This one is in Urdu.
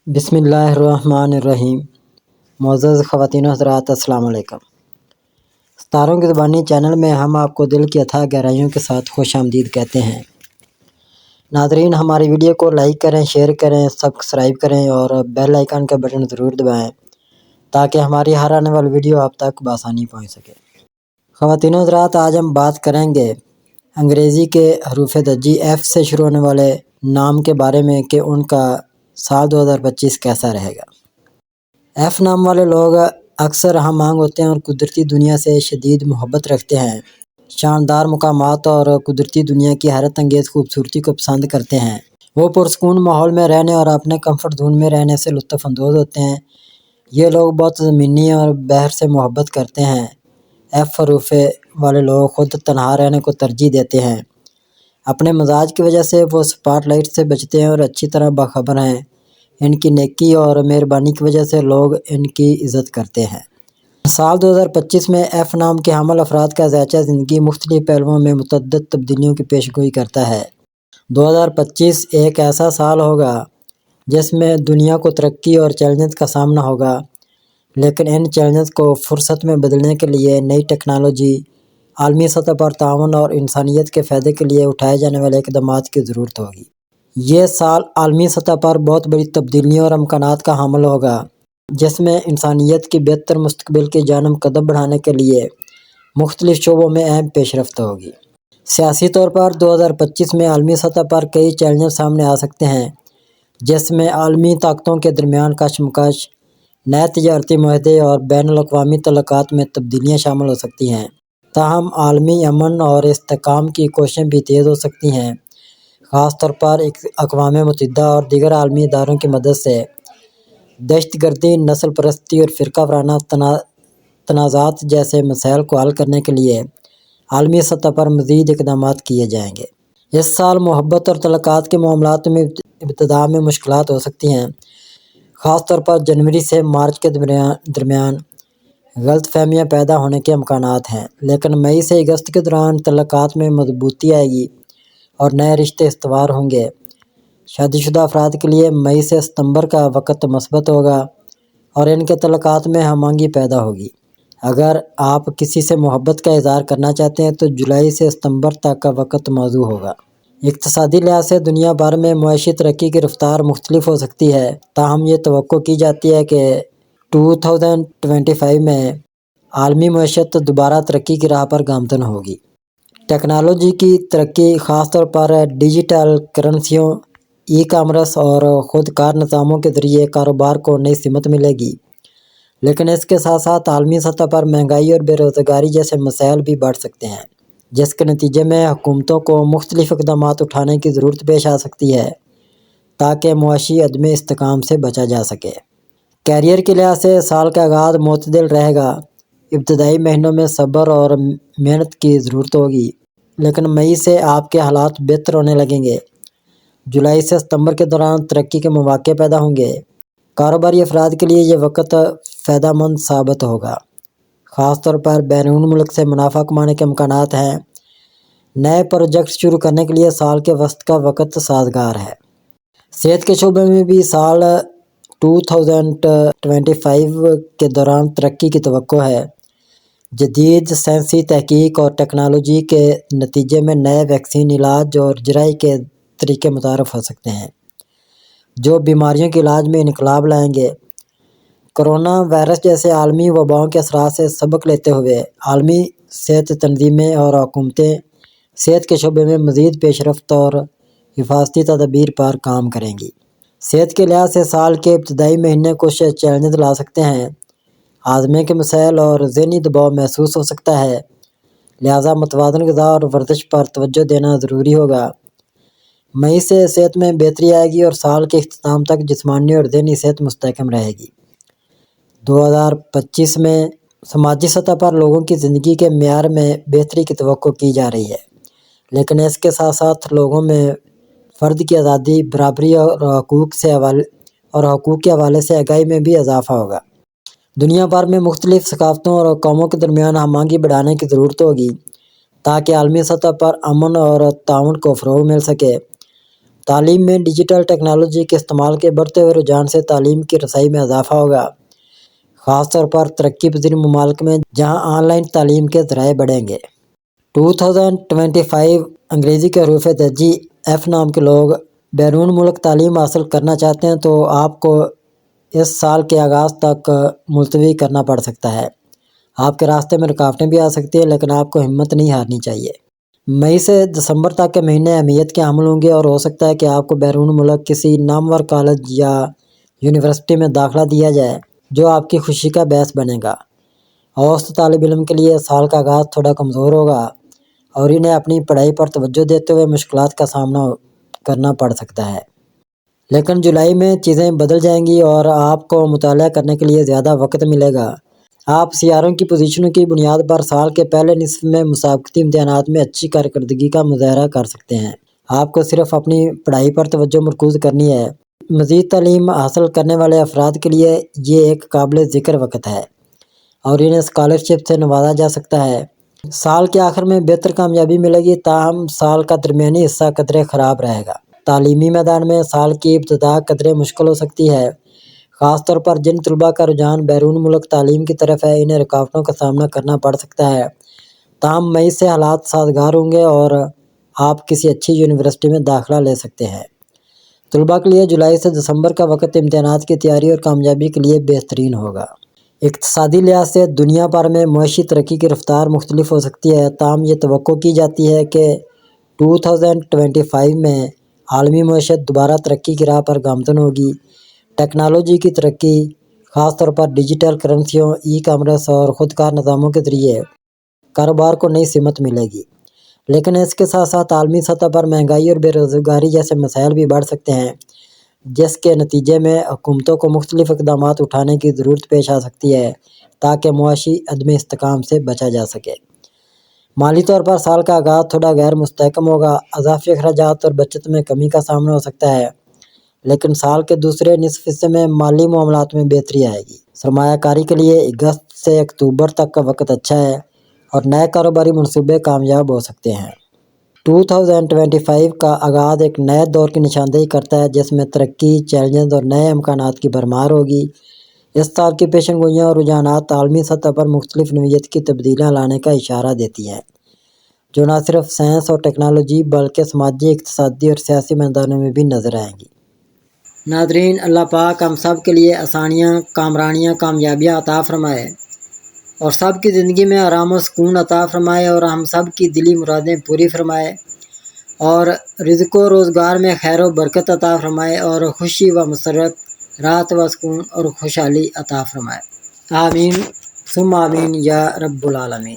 بسم اللہ الرحمن الرحیم۔ معزز خواتین و حضرات، السلام علیکم۔ ستاروں کی زبانی چینل میں ہم آپ کو دل کی اتھاہ گہرائیوں کے ساتھ خوش آمدید کہتے ہیں۔ ناظرین، ہماری ویڈیو کو لائک کریں، شیئر کریں، سبسکرائب کریں اور بیل آئیکن کا بٹن ضرور دبائیں تاکہ ہماری ہر آنے والی ویڈیو آپ تک بآسانی پہنچ سکے۔ خواتین و حضرات، آج ہم بات کریں گے انگریزی کے حروف درجی ایف سے شروع ہونے والے نام کے بارے میں کہ ان کا سال 2025 کیسا رہے گا۔ ایف نام والے لوگ اکثر ہم آہنگ ہوتے ہیں اور قدرتی دنیا سے شدید محبت رکھتے ہیں۔ شاندار مقامات اور قدرتی دنیا کی حیرت انگیز خوبصورتی کو پسند کرتے ہیں۔ وہ پرسکون ماحول میں رہنے اور اپنے کمفرٹ زون میں رہنے سے لطف اندوز ہوتے ہیں۔ یہ لوگ بہت زمینی اور بحر سے محبت کرتے ہیں۔ ایف حروف والے لوگ خود تنہا رہنے کو ترجیح دیتے ہیں۔ اپنے مزاج کی وجہ سے وہ سپاٹ لائٹ سے بچتے ہیں اور اچھی طرح باخبر ہیں۔ ان کی نیکی اور مہربانی کی وجہ سے لوگ ان کی عزت کرتے ہیں۔ سال 2025 میں ایف نام کے حامل افراد کا ذائقہ زندگی مختلف پہلوؤں میں متعدد تبدیلیوں کی پیشگوئی کرتا ہے۔ 2025 ایک ایسا سال ہوگا جس میں دنیا کو ترقی اور چیلنجز کا سامنا ہوگا، لیکن ان چیلنجز کو فرصت میں بدلنے کے لیے نئی ٹیکنالوجی، عالمی سطح پر تعاون اور انسانیت کے فائدے کے لیے اٹھائے جانے والے اقدامات کی ضرورت ہوگی۔ یہ سال عالمی سطح پر بہت بڑی تبدیلیوں اور امکانات کا حامل ہوگا، جس میں انسانیت کی بہتر مستقبل کی جانب قدم بڑھانے کے لیے مختلف شعبوں میں اہم پیش رفت ہوگی۔ سیاسی طور پر 2025 میں عالمی سطح پر کئی چیلنجز سامنے آ سکتے ہیں، جس میں عالمی طاقتوں کے درمیان کشمکش، نئے تجارتی معاہدے اور بین الاقوامی تعلقات میں تبدیلیاں شامل ہو سکتی ہیں۔ تاہم عالمی امن اور استحکام کی کوششیں بھی تیز ہو سکتی ہیں، خاص طور پر اقوام متحدہ اور دیگر عالمی اداروں کی مدد سے دہشت گردی، نسل پرستی اور فرقہ وارانہ تنازعات جیسے مسائل کو حل کرنے کے لیے عالمی سطح پر مزید اقدامات کیے جائیں گے۔ اس سال محبت اور تعلقات کے معاملات میں ابتدا میں مشکلات ہو سکتی ہیں، خاص طور پر جنوری سے مارچ کے درمیان غلط فہمیاں پیدا ہونے کے امکانات ہیں، لیکن مئی سے اگست کے دوران تعلقات میں مضبوطی آئے گی اور نئے رشتے استوار ہوں گے۔ شادی شدہ افراد کے لیے مئی سے ستمبر کا وقت مثبت ہوگا اور ان کے تعلقات میں ہم آہنگی پیدا ہوگی۔ اگر آپ کسی سے محبت کا اظہار کرنا چاہتے ہیں تو جولائی سے ستمبر تک کا وقت موزوں ہوگا۔ اقتصادی لحاظ سے دنیا بھر میں معاشی ترقی کی رفتار مختلف ہو سکتی ہے، تاہم یہ توقع کی جاتی ہے کہ 2025 میں عالمی معیشت دوبارہ ترقی کی راہ پر گامزن ہوگی۔ ٹیکنالوجی کی ترقی، خاص طور پر ڈیجیٹل کرنسیوں، ای کامرس اور خود کار نظاموں کے ذریعے کاروبار کو نئی سمت ملے گی، لیکن اس کے ساتھ ساتھ عالمی سطح پر مہنگائی اور بے روزگاری جیسے مسائل بھی بڑھ سکتے ہیں، جس کے نتیجے میں حکومتوں کو مختلف اقدامات اٹھانے کی ضرورت پیش آ سکتی ہے تاکہ معاشی عدم استحکام سے بچا جا سکے۔ کیریئر کے لحاظ سے سال کا آغاز معتدل رہے گا۔ ابتدائی مہینوں میں صبر اور محنت کی ضرورت ہوگی، لیکن مئی سے آپ کے حالات بہتر ہونے لگیں گے۔ جولائی سے ستمبر کے دوران ترقی کے مواقع پیدا ہوں گے۔ کاروباری افراد کے لیے یہ وقت فائدہ مند ثابت ہوگا، خاص طور پر بیرون ملک سے منافع کمانے کے امکانات ہیں۔ نئے پروجیکٹ شروع کرنے کے لیے سال کے وسط کا وقت سازگار ہے۔ صحت کے شعبے میں بھی سال 2025 کے دوران ترقی کی توقع ہے۔ جدید سائنسی تحقیق اور ٹیکنالوجی کے نتیجے میں نئے ویکسین، علاج اور جراحی کے طریقے متعارف ہو سکتے ہیں، جو بیماریوں کے علاج میں انقلاب لائیں گے۔ کرونا وائرس جیسے عالمی وباؤں کے اثرات سے سبق لیتے ہوئے عالمی صحت تنظیمیں اور حکومتیں صحت کے شعبے میں مزید پیش رفت اور حفاظتی تدابیر پر کام کریں گی۔ صحت کے لحاظ سے سال کے ابتدائی مہینے کچھ چیلنجز لا سکتے ہیں۔ ہاضمے کے مسائل اور ذہنی دباؤ محسوس ہو سکتا ہے، لہذا متوازن غذا اور ورزش پر توجہ دینا ضروری ہوگا۔ مئی سے صحت میں بہتری آئے گی اور سال کے اختتام تک جسمانی اور ذہنی صحت مستحکم رہے گی۔ 2025 میں سماجی سطح پر لوگوں کی زندگی کے معیار میں بہتری کی توقع کی جا رہی ہے، لیکن اس کے ساتھ ساتھ لوگوں میں فرد کی آزادی، برابری اور حقوق کے حوالے سے آگاہی میں بھی اضافہ ہوگا۔ دنیا بھر میں مختلف ثقافتوں اور قوموں کے درمیان ہم آہنگی بڑھانے کی ضرورت ہوگی تاکہ عالمی سطح پر امن اور تعاون کو فروغ مل سکے۔ تعلیم میں ڈیجیٹل ٹیکنالوجی کے استعمال کے بڑھتے ہوئے رجحان سے تعلیم کی رسائی میں اضافہ ہوگا، خاص طور پر ترقی پذیر ممالک میں جہاں آن لائن تعلیم کے ذرائع بڑھیں گے۔ 2025 انگریزی کے حروف درجی F نام کے لوگ بیرون ملک تعلیم حاصل کرنا چاہتے ہیں تو آپ کو اس سال کے آغاز تک ملتوی کرنا پڑ سکتا ہے۔ آپ کے راستے میں رکاوٹیں بھی آ سکتی ہیں، لیکن آپ کو ہمت نہیں ہارنی چاہیے۔ مئی سے دسمبر تک کے مہینے اہمیت کے حامل ہوں گے اور ہو سکتا ہے کہ آپ کو بیرون ملک کسی نامور کالج یا یونیورسٹی میں داخلہ دیا جائے جو آپ کی خوشی کا باعث بنے گا۔ اوسط طالب علم کے لیے سال کا آغاز تھوڑا کمزور ہوگا اور انہیں اپنی پڑھائی پر توجہ دیتے ہوئے مشکلات کا سامنا کرنا پڑ سکتا ہے، لیکن جولائی میں چیزیں بدل جائیں گی اور آپ کو مطالعہ کرنے کے لیے زیادہ وقت ملے گا۔ آپ سیاروں کی پوزیشنوں کی بنیاد پر سال کے پہلے نصف میں مسابقتی امتحانات میں اچھی کارکردگی کا مظاہرہ کر سکتے ہیں۔ آپ کو صرف اپنی پڑھائی پر توجہ مرکوز کرنی ہے۔ مزید تعلیم حاصل کرنے والے افراد کے لیے یہ ایک قابل ذکر وقت ہے اور انہیں اسکالرشپ سے نوازا جا سکتا ہے۔ سال کے آخر میں بہتر کامیابی ملے گی، تاہم سال کا درمیانی حصہ قدرے خراب رہے گا۔ تعلیمی میدان میں سال کی ابتدا قدرے مشکل ہو سکتی ہے، خاص طور پر جن طلباء کا رجحان بیرون ملک تعلیم کی طرف ہے، انہیں رکاوٹوں کا سامنا کرنا پڑ سکتا ہے۔ تاہم مئی سے حالات سازگار ہوں گے اور آپ کسی اچھی یونیورسٹی میں داخلہ لے سکتے ہیں۔ طلباء کے لیے جولائی سے دسمبر کا وقت امتحانات کی تیاری اور کامیابی کے لیے بہترین ہوگا۔ اقتصادی لحاظ سے دنیا بھر میں معاشی ترقی کی رفتار مختلف ہو سکتی ہے، تاہم یہ توقع کی جاتی ہے کہ 2025 میں عالمی معیشت دوبارہ ترقی کی راہ پر گامزن ہوگی۔ ٹیکنالوجی کی ترقی، خاص طور پر ڈیجیٹل کرنسیوں، ای کامرس اور خودکار نظاموں کے ذریعے کاروبار کو نئی سمت ملے گی، لیکن اس کے ساتھ ساتھ عالمی سطح پر مہنگائی اور بے روزگاری جیسے مسائل بھی بڑھ سکتے ہیں، جس کے نتیجے میں حکومتوں کو مختلف اقدامات اٹھانے کی ضرورت پیش آ سکتی ہے تاکہ معاشی عدم استحکام سے بچا جا سکے۔ مالی طور پر سال کا آغاز تھوڑا غیر مستحکم ہوگا، اضافی اخراجات اور بچت میں کمی کا سامنا ہو سکتا ہے، لیکن سال کے دوسرے نصف حصے میں مالی معاملات میں بہتری آئے گی۔ سرمایہ کاری کے لیے اگست سے اکتوبر تک کا وقت اچھا ہے اور نئے کاروباری منصوبے کامیاب ہو سکتے ہیں۔ 2025 کا آغاز ایک نئے دور کی نشاندہی کرتا ہے جس میں ترقی، چیلنجز اور نئے امکانات کی بھرمار ہوگی۔ اس سال کی پیشن گوئیاں اور رجحانات عالمی سطح پر مختلف نوعیت کی تبدیلیاں لانے کا اشارہ دیتی ہیں، جو نہ صرف سائنس اور ٹیکنالوجی بلکہ سماجی، اقتصادی اور سیاسی میدانوں میں بھی نظر آئیں گی۔ ناظرین، اللہ پاک ہم سب کے لیے آسانیاں، کامرانیاں، کامیابیاں عطا فرمائے اور سب کی زندگی میں آرام و سکون عطا فرمائے اور ہم سب کی دلی مرادیں پوری فرمائے اور رزق و روزگار میں خیر و برکت عطا فرمائے اور خوشی و مسرت، راحت و سکون اور خوشحالی عطا فرمائے۔ آمین ثم آمین یا رب العالمین۔